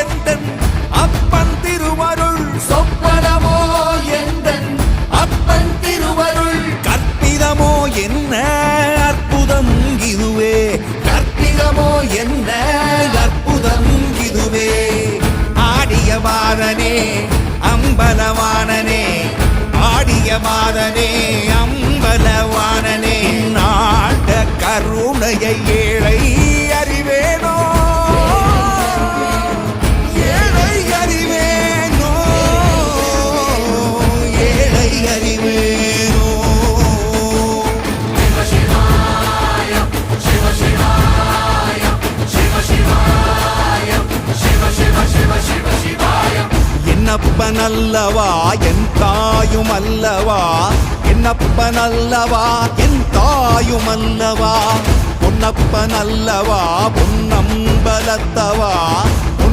எந்தன் அப்பன் திருவருள் சொப்பனமோ எந்தன் அப்பன் திருவருள் கற்பிதமோ என்ன அற்புதம் இதுவே கற்பிதமோ என்ன அற்புதம் இதுவே ஆடிய மாதனே அம்பலவானனே ஆடிய மாதனே அம்பலவானனே நாட கருணையை ஏழை அறிவேனோ ஏழை அறிவேனோ ஏழை அறிவேனோ சிவ சிவாய சிவ சிவாய சிவ சிவாய சிவ சிவ சிவ சிவ சிவாய என்னப்பன் அல்லவா என் தாயும் அல்லவா என்னப்பன் அல்லவா என் தாயும் அல்லவா பொன்னப்பன் அல்லவா பொன்னம்பலத்தவா